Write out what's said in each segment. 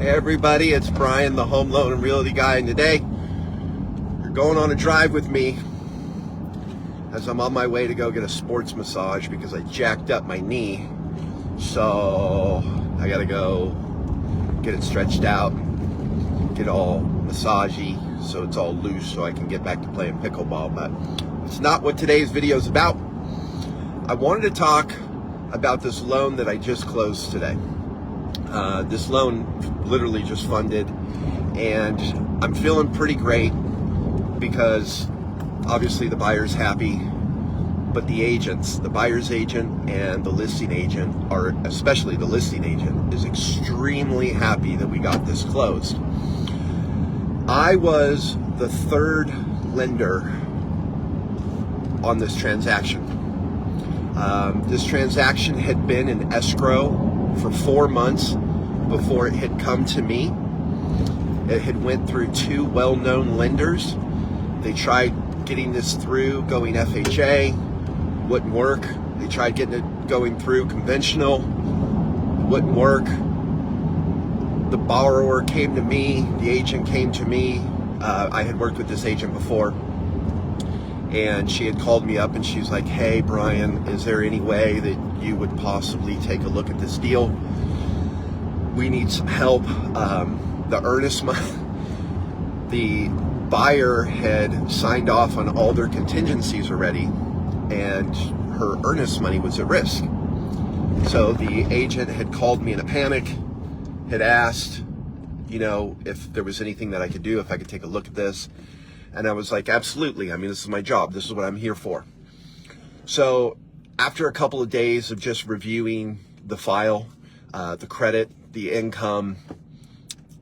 Hey everybody, it's Brian, the home loan and realty guy, and today you're going on a drive with me as I'm on my way to go get a sports massage because I jacked up my knee. So I gotta go get it stretched out, get all massagey so it's all loose so I can get back to playing pickleball. But it's not what today's video is about. I wanted to talk about this loan that I just closed today. This loan literally just funded, and I'm feeling pretty great because obviously the buyer's happy, but the agents, the buyer's agent and the listing agent, are especially the listing agent, is extremely happy that we got this closed. I was the third lender on this transaction. This transaction had been in escrow for 4 months before it had come to me. It had went through two well-known lenders. They tried getting this through going FHA, wouldn't work. They tried getting it going through conventional, wouldn't work. The borrower came to me, the agent came to me. I had worked with this agent before, and she had called me up and she's like, hey Brian, is there any way that you would possibly take a look at this deal? We need some help. The earnest money, the buyer had signed off on all their contingencies already, and her earnest money was at risk. So the agent had called me in a panic, had asked, if there was anything that I could do, if I could take a look at this. And I was like, absolutely. I mean, this is my job. This is what I'm here for. So after a couple of days of just reviewing the file, the credit, the income,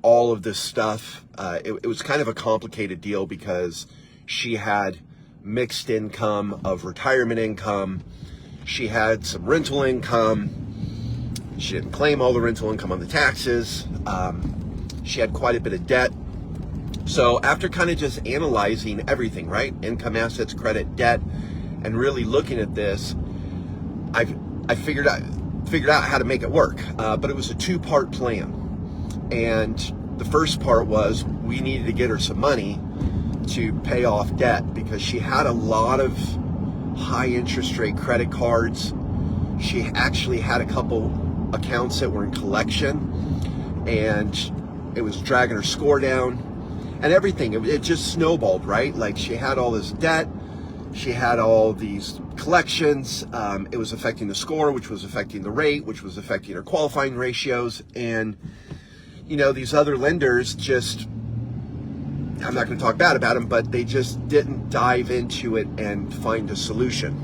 all of this stuff, it was kind of a complicated deal because she had mixed income of retirement income. She had some rental income. She didn't claim all the rental income on the taxes. She had quite a bit of debt. So after kind of just analyzing everything, right? Income, assets, credit, debt, and really looking at this, I figured out how to make it work. But it was a two-part plan. And the first part was we needed to get her some money to pay off debt because she had a lot of high interest rate credit cards. She actually had a couple accounts that were in collection, and it was dragging her score down. And everything, it just snowballed, right? Like she had all this debt, she had all these collections, it was affecting the score, which was affecting the rate, which was affecting her qualifying ratios. And, these other lenders just, I'm not gonna talk bad about them, but they just didn't dive into it and find a solution.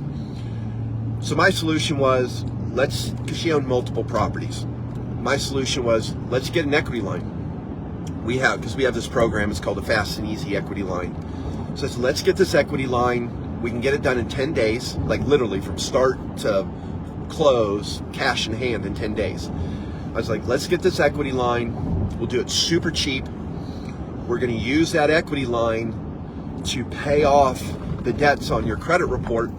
So my solution was, because she owned multiple properties, my solution was, let's get an equity line. Because we have this program, it's called the Fast and Easy Equity Line. So let's get this equity line. We can get it done in 10 days, like literally from start to close, cash in hand in 10 days. I was like, let's get this equity line. We'll do it super cheap. We're gonna use that equity line to pay off the debts on your credit report.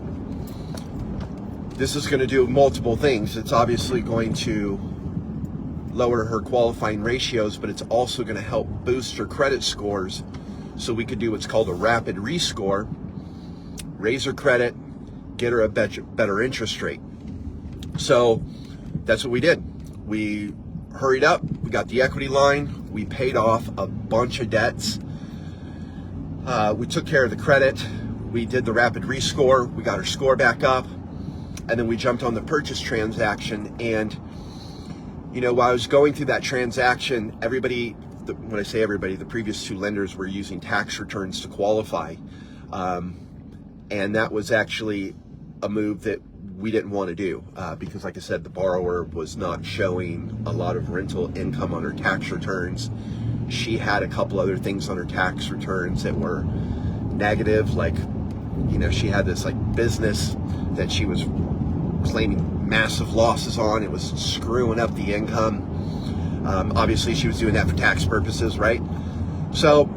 This is gonna do multiple things. It's obviously going to lower her qualifying ratios, but it's also going to help boost her credit scores so we could do what's called a rapid rescore, raise her credit, get her a better interest rate. So that's what we did. We hurried up, we got the equity line, we paid off a bunch of debts, we took care of the credit, we did the rapid rescore, we got her score back up, and then we jumped on the purchase transaction. And while I was going through that transaction, when I say everybody, the previous two lenders were using tax returns to qualify. And that was actually a move that we didn't want to do because, like I said, the borrower was not showing a lot of rental income on her tax returns. She had a couple other things on her tax returns that were negative, like, she had this business that she was claiming massive losses on. It was screwing up the income. Obviously she was doing that for tax purposes, right? So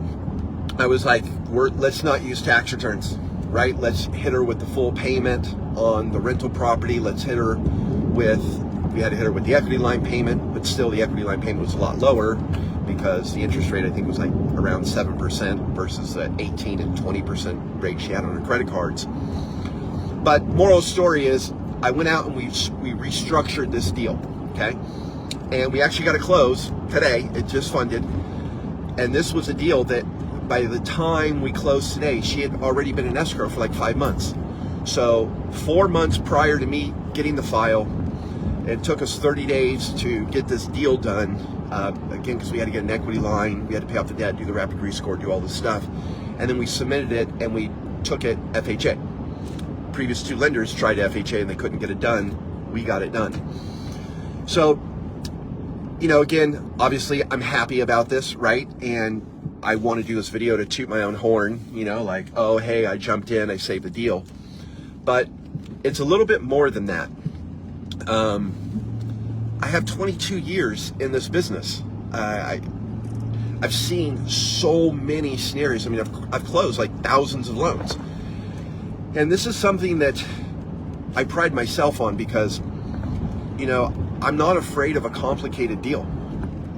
I was like, let's not use tax returns, right? Let's hit her with the full payment on the rental property. Let's hit her with we had to hit her with the equity line payment, but still the equity line payment was a lot lower because the interest rate, I think, was like around 7% versus the 18 and 20% rate she had on her credit cards. But moral of the story is, I went out and we restructured this deal, okay? And we actually got to close today. It just funded. And this was a deal that by the time we closed today, she had already been in escrow for like 5 months. So 4 months prior to me getting the file, it took us 30 days to get this deal done. Again, because we had to get an equity line, we had to pay off the debt, do the rapid rescore, do all this stuff. And then we submitted it and we took it FHA. Previous 2 lenders tried FHA and they couldn't get it done. We got it done. So, you know, again, obviously I'm happy about this, right? And I want to do this video to toot my own horn, you know, like, oh, hey, I jumped in, I saved the deal. But it's a little bit more than that. I have 22 years in this business. I've seen so many scenarios. I mean, I've closed like thousands of loans. And this is something that I pride myself on because, you know, I'm not afraid of a complicated deal.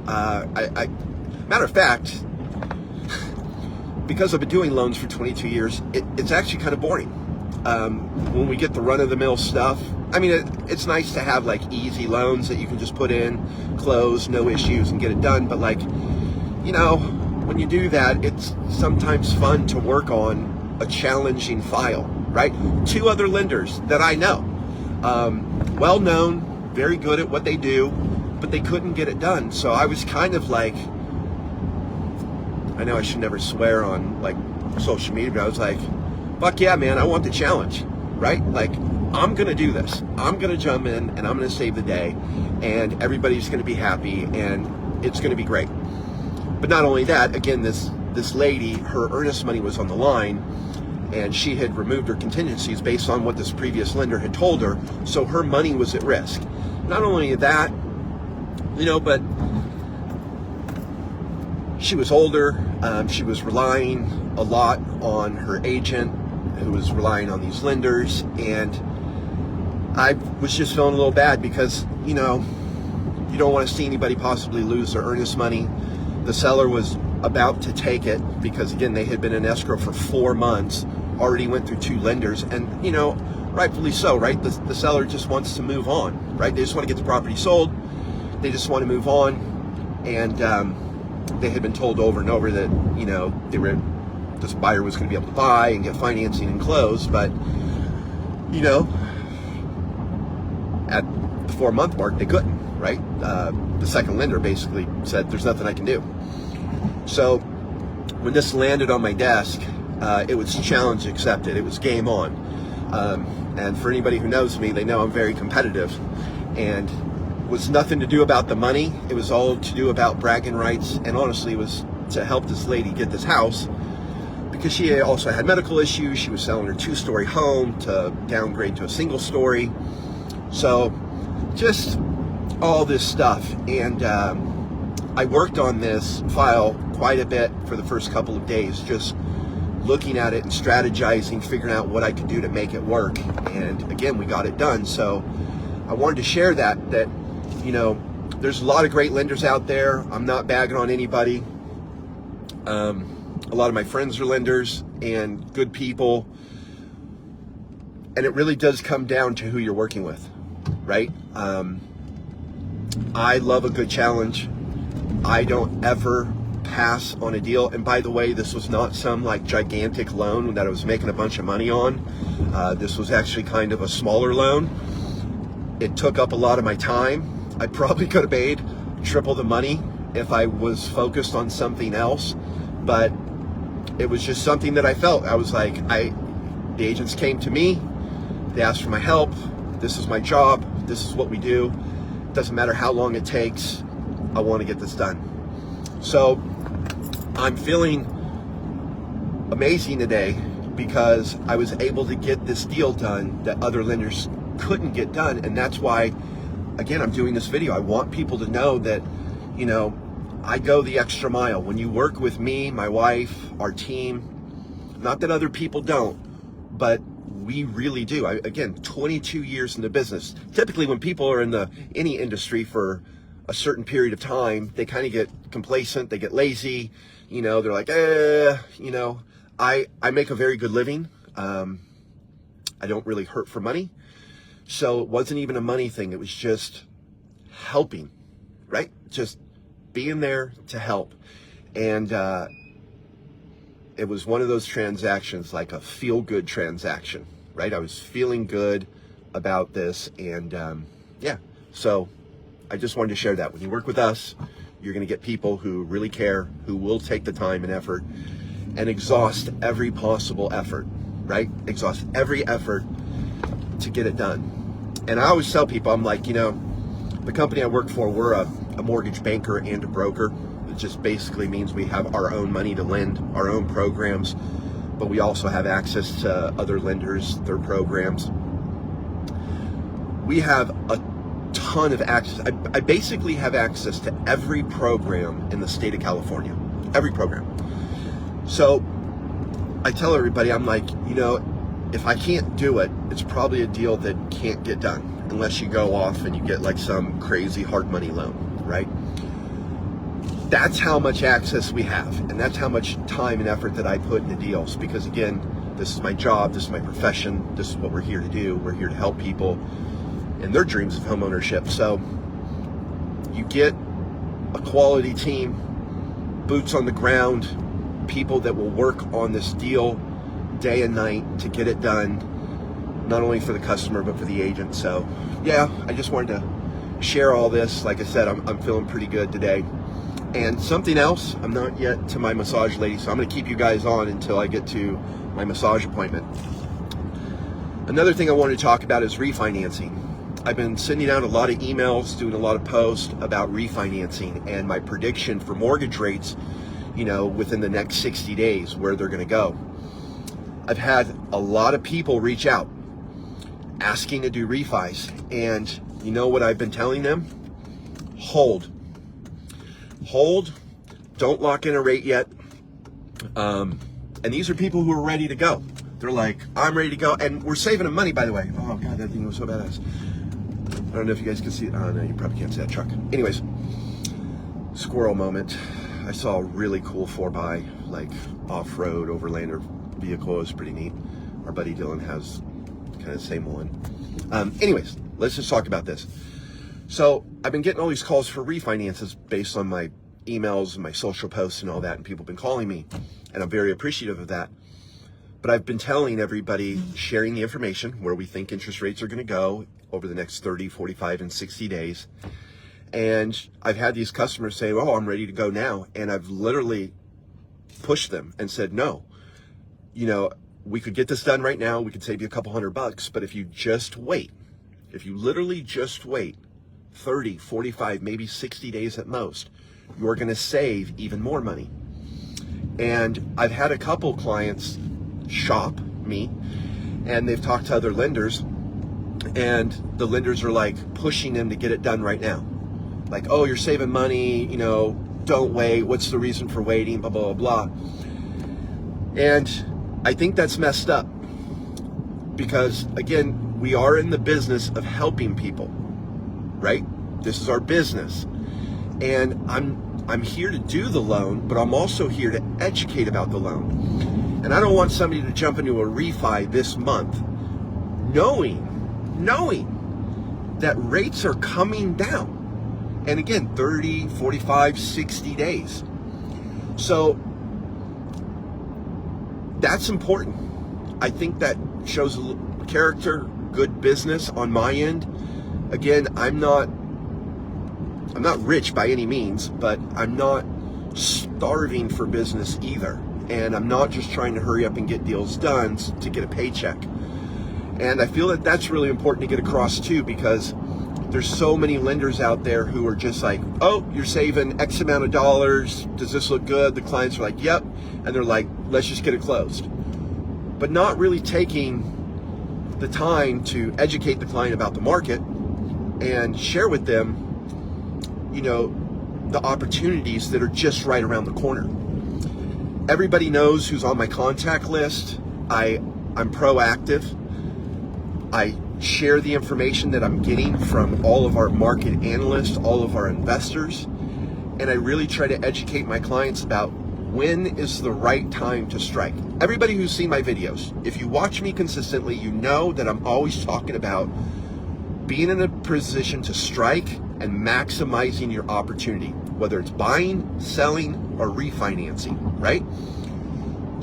Matter of fact, because I've been doing loans for 22 years, it's actually kind of boring. When we get the run-of-the-mill stuff, I mean, it's nice to have like easy loans that you can just put in, close, no issues, and get it done. But like, you know, when you do that, it's sometimes fun to work on a challenging file, right? 2 other lenders that I know, well-known, very good at what they do, but they couldn't get it done. So I was kind of like, I know I should never swear on like social media, but I was like, fuck yeah, man, I want the challenge, right? Like, I'm gonna do this. I'm gonna jump in and I'm gonna save the day and everybody's gonna be happy and it's gonna be great. But not only that, again, this lady, her earnest money was on the line and she had removed her contingencies based on what this previous lender had told her, so her money was at risk. Not only that, you know, but she was older, she was relying a lot on her agent, who was relying on these lenders, and I was just feeling a little bad because, you know, you don't want to see anybody possibly lose their earnest money. The seller was about to take it because, again, they had been in escrow for 4 months, already went through 2 lenders, and, you know, rightfully so, right? The seller just wants to move on, right? They just want to get the property sold. They just want to move on, and they had been told over and over that, you know, this buyer was going to be able to buy and get financing and close, but, you know, at the 4-month mark, they couldn't, right? The second lender basically said, there's nothing I can do. So when this landed on my desk, it was challenge accepted. It was game on. And for anybody who knows me, they know I'm very competitive, and it was nothing to do about the money. It was all to do about bragging rights, and honestly, it was to help this lady get this house because she also had medical issues. She was selling her 2-story home to downgrade to a 1-story. So just all this stuff. And I worked on this file quite a bit for the first couple of days, just looking at it and strategizing, figuring out what I could do to make it work. And again, we got it done. So I wanted to share that, you know, there's a lot of great lenders out there. I'm not bagging on anybody. A lot of my friends are lenders and good people. And it really does come down to who you're working with, right? I love a good challenge. I don't ever pass on a deal. And by the way, this was not some like gigantic loan that I was making a bunch of money on. This was actually kind of a smaller loan. It took up a lot of my time. I probably could have made triple the money if I was focused on something else, but it was just something that I felt. I was like, the agents came to me, they asked for my help. This is my job. This is what we do. It doesn't matter how long it takes. I want to get this done. So I'm feeling amazing today because I was able to get this deal done that other lenders couldn't get done. And that's why, again, I'm doing this video. I want people to know that, you know, I go the extra mile. When you work with me, my wife, our team, not that other people don't, but we really do. Again, 22 years in the business. Typically when people are in any industry for a certain period of time, they kind of get complacent, they get lazy, they're like, I make a very good living. I don't really hurt for money. So it wasn't even a money thing. It was just helping, right? Just being there to help. And it was one of those transactions, like a feel-good transaction, right? I was feeling good about this. And so I just wanted to share that. When you work with us, you're going to get people who really care, who will take the time and effort and exhaust every possible effort, right? Exhaust every effort to get it done. And I always tell people, I'm like, the company I work for, we're a mortgage banker and a broker. It just basically means we have our own money to lend, our own programs, but we also have access to other lenders, their programs. We have a ton of access. I basically have access to every program in the state of California, every program. So I tell everybody, I'm like, if I can't do it, it's probably a deal that can't get done unless you go off and you get like some crazy hard money loan, right? That's how much access we have, and that's how much time and effort that I put into deals, because again, this is my job, this is my profession, this is what we're here to do. We're here to help people in their dreams of home ownership. So you get a quality team, boots on the ground, people that will work on this deal day and night to get it done, not only for the customer but for the agent. So yeah, I just wanted to share all this. Like I said, I'm feeling pretty good today. And something else, I'm not yet to my massage lady, so I'm going to keep you guys on until I get to my massage appointment. Another thing I wanted to talk about is refinancing. I've been sending out a lot of emails, doing a lot of posts about refinancing and my prediction for mortgage rates, within the next 60 days, where they're going to go. I've had a lot of people reach out asking to do refis, and you know what I've been telling them? Hold, don't lock in a rate yet. And these are people who are ready to go. They're like, I'm ready to go, and we're saving them money, by the way. Oh God, that thing was so badass. I don't know if you guys can see it. Oh no, you probably can't see that truck. Anyways, squirrel moment. I saw a really cool 4x, like off-road overlander vehicle. It was pretty neat. Our buddy Dylan has kind of the same one. Anyways, let's just talk about this. So I've been getting all these calls for refinances based on my emails and my social posts and all that, and people have been calling me, and I'm very appreciative of that. But I've been telling everybody, sharing the information where we think interest rates are going to go over the next 30, 45, and 60 days. And I've had these customers say, oh, I'm ready to go now. And I've literally pushed them and said, no, we could get this done right now. We could save you a couple $100, but if you just wait, if you literally just wait 30, 45, maybe 60 days at most, you're going to save even more money. And I've had a couple clients shop me, and they've talked to other lenders, and the lenders are like pushing them to get it done right now. Like, oh, you're saving money, don't wait. What's the reason for waiting? Blah, blah, blah, blah. And I think that's messed up because, again, we are in the business of helping people, right? This is our business. And I'm here to do the loan, but I'm also here to educate about the loan. And I don't want somebody to jump into a refi this month knowing that rates are coming down. And again, 30, 45, 60 days. So that's important. I think that shows character, good business on my end. Again, I'm not rich by any means, but I'm not starving for business either. And I'm not just trying to hurry up and get deals done to get a paycheck. And I feel that that's really important to get across too, because there's so many lenders out there who are just like, oh, you're saving X amount of dollars. Does this look good? The clients are like, yep. And they're like, let's just get it closed. But not really taking the time to educate the client about the market and share with them, the opportunities that are just right around the corner. Everybody knows who's on my contact list. I'm proactive. I share the information that I'm getting from all of our market analysts, all of our investors, and I really try to educate my clients about when is the right time to strike. Everybody who's seen my videos, if you watch me consistently, you know that I'm always talking about being in a position to strike and maximizing your opportunity, whether it's buying, selling, or refinancing, right?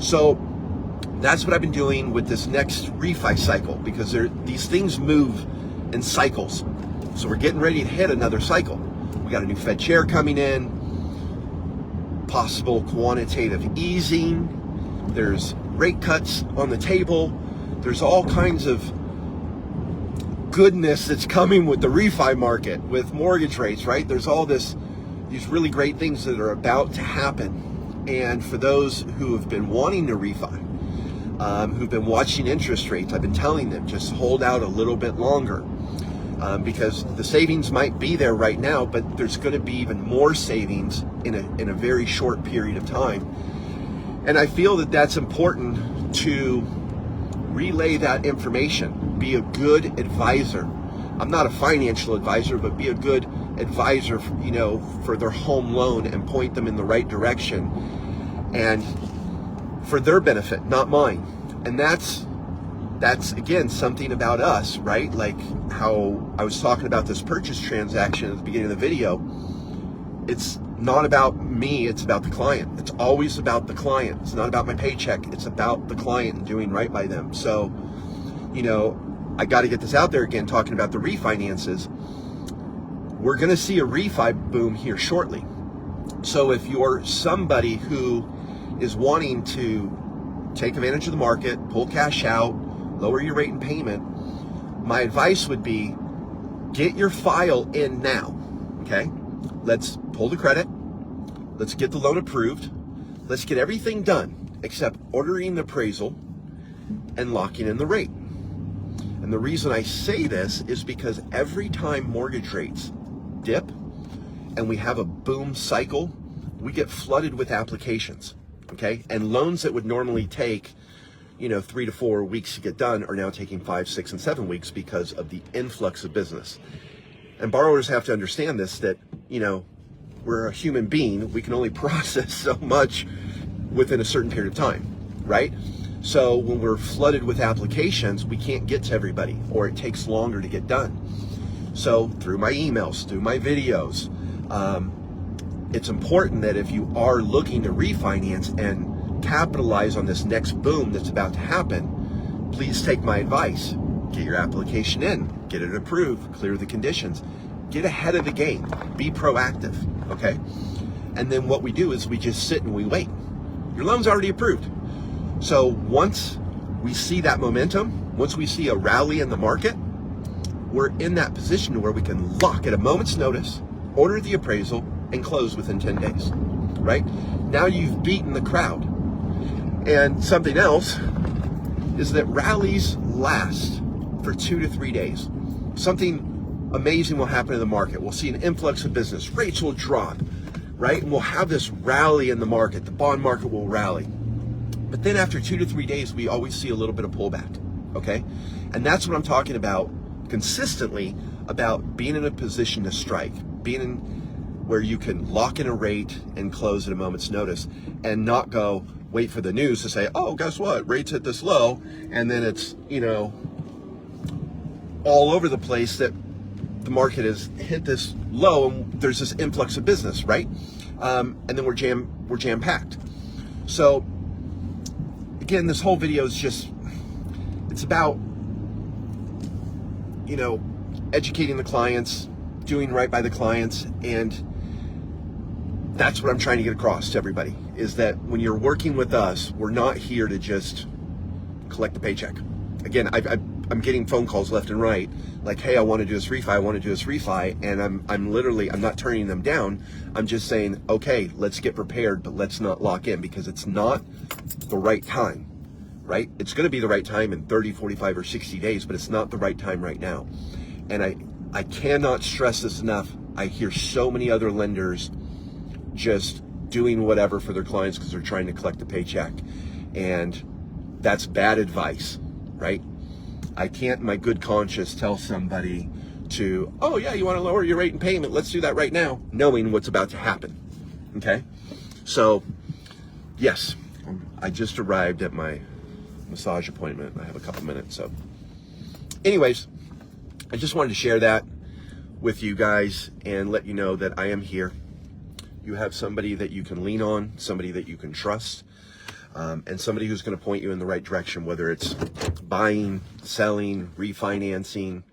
So that's what I've been doing with this next refi cycle, because these things move in cycles. So we're getting ready to hit another cycle. We got a new Fed chair coming in, possible quantitative easing, there's rate cuts on the table, there's all kinds of goodness that's coming with the refi market, with mortgage rates, right? There's all these really great things that are about to happen. And for those who have been wanting to refi, who've been watching interest rates, I've been telling them just hold out a little bit longer, because the savings might be there right now, but there's going to be even more savings in a very short period of time. And I feel that that's important to relay that information. Be a good advisor. I'm not a financial advisor, but be a good advisor, for their home loan, and point them in the right direction, and for their benefit, not mine. And that's again something about us, right? Like how I was talking about this purchase transaction at the beginning of the video. It's not about me, it's about the client. It's always about the client. It's not about my paycheck. It's about the client and doing right by them. So, I got to get this out there again, talking about the refinances. We're going to see a refi boom here shortly. So if you're somebody who is wanting to take advantage of the market, pull cash out, lower your rate and payment, my advice would be get your file in now, okay? Let's pull the credit. Let's get the loan approved. Let's get everything done except ordering the appraisal and locking in the rate. And the reason I say this is because every time mortgage rates dip and we have a boom cycle, we get flooded with applications, okay? And loans that would normally take, 3 to 4 weeks to get done are now taking 5, 6, and 7 weeks because of the influx of business. And borrowers have to understand this, that, we're a human being. We can only process so much within a certain period of time, right? So when we're flooded with applications, we can't get to everybody, or it takes longer to get done. So through my emails, through my videos, it's important that if you are looking to refinance and capitalize on this next boom that's about to happen, please take my advice. Get your application in, get it approved, clear the conditions, get ahead of the game, be proactive, okay? And then what we do is we just sit and we wait. Your loan's already approved. So once we see that momentum, once we see a rally in the market, we're in that position where we can lock at a moment's notice, order the appraisal, and close within 10 days, right? Now you've beaten the crowd. And something else is that rallies last for 2 to 3 days. Something amazing will happen in the market. We'll see an influx of business. Rates will drop, right? And we'll have this rally in the market. The bond market will rally. But then after 2 to 3 days, we always see a little bit of pullback, okay? And that's what I'm talking about consistently, about being in a position to strike, being in where you can lock in a rate and close at a moment's notice, and not go wait for the news to say, oh, guess what? Rates hit this low, and then it's, all over the place that the market has hit this low and there's this influx of business, right? And then we're jam-packed. So again, this whole video is it's about, educating the clients, doing right by the clients, and that's what I'm trying to get across to everybody, is that when you're working with us, we're not here to just collect the paycheck. Again, I'm getting phone calls left and right, like, hey, I want to do this refi, and I'm not turning them down. I'm just saying, okay, let's get prepared, but let's not lock in, because it's not the right time, right? It's going to be the right time in 30, 45, or 60 days, but it's not the right time right now. And I cannot stress this enough. I hear so many other lenders just doing whatever for their clients because they're trying to collect a paycheck. And that's bad advice, right? I can't in my good conscience tell somebody to, oh yeah, you want to lower your rate and payment, let's do that right now, knowing what's about to happen. Okay? So, yes, I just arrived at my massage appointment. I have a couple minutes. So anyways, I just wanted to share that with you guys and let you know that I am here. You have somebody that you can lean on, somebody that you can trust, and somebody who's going to point you in the right direction, whether it's buying, selling, refinancing.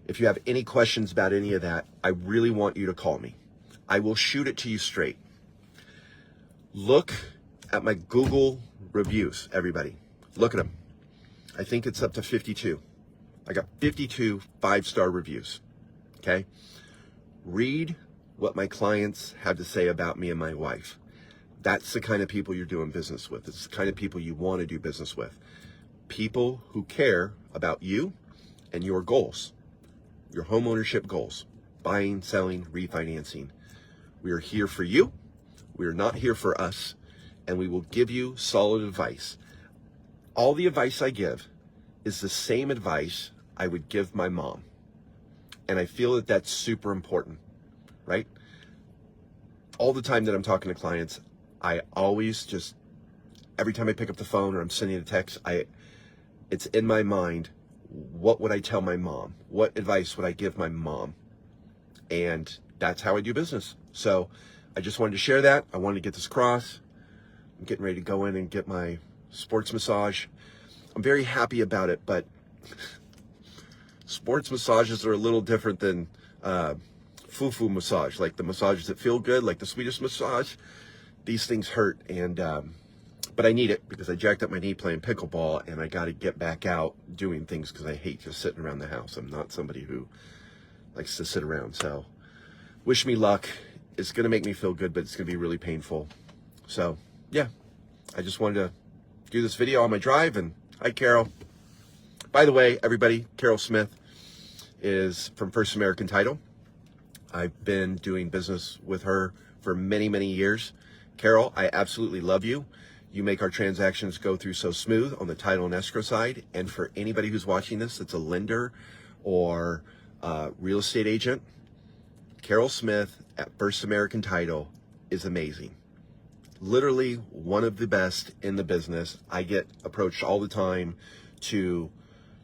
If you have any questions about any of that, I really want you to call me. I will shoot it to you straight. Look at my Google reviews, everybody. Look at them. I think it's up to 52. I got 52 5-star reviews. Okay? Read what my clients have to say about me and my wife. That's the kind of people you're doing business with. It's the kind of people you want to do business with. People who care about you and your goals, your home ownership goals, buying, selling, refinancing. We are here for you. We are not here for us, and we will give you solid advice. All the advice I give is the same advice I would give my mom. And I feel that that's super important, right? All the time that I'm talking to clients, I always just, every time I pick up the phone or I'm sending a text, it's in my mind, what would I tell my mom? What advice would I give my mom? And that's how I do business. So I just wanted to share that. I wanted to get this across. I'm getting ready to go in and get my sports massage. I'm very happy about it, but sports massages are a little different than foo-foo massage, like the massages that feel good, like the Swedish massage. These things hurt, and but I need it because I jacked up my knee playing pickleball, and I got to get back out doing things because I hate just sitting around the house. I'm not somebody who likes to sit around. So wish me luck. It's going to make me feel good, but it's going to be really painful. So yeah, I just wanted to do this video on my drive. And hi, Carol. By the way, everybody, Carol Smith is from First American Title. I've been doing business with her for many, many years. Carol, I absolutely love you. You make our transactions go through so smooth on the title and escrow side. And for anybody who's watching this that's a lender or real estate agent, Carol Smith at First American Title is amazing. Literally one of the best in the business. I get approached all the time to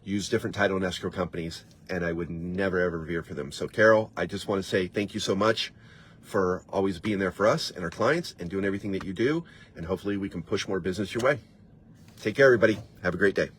use different title and escrow companies, and I would never ever veer for them. So Carol, I just want to say thank you so much for always being there for us and our clients and doing everything that you do, and hopefully we can push more business your way. Take care, everybody. Have a great day.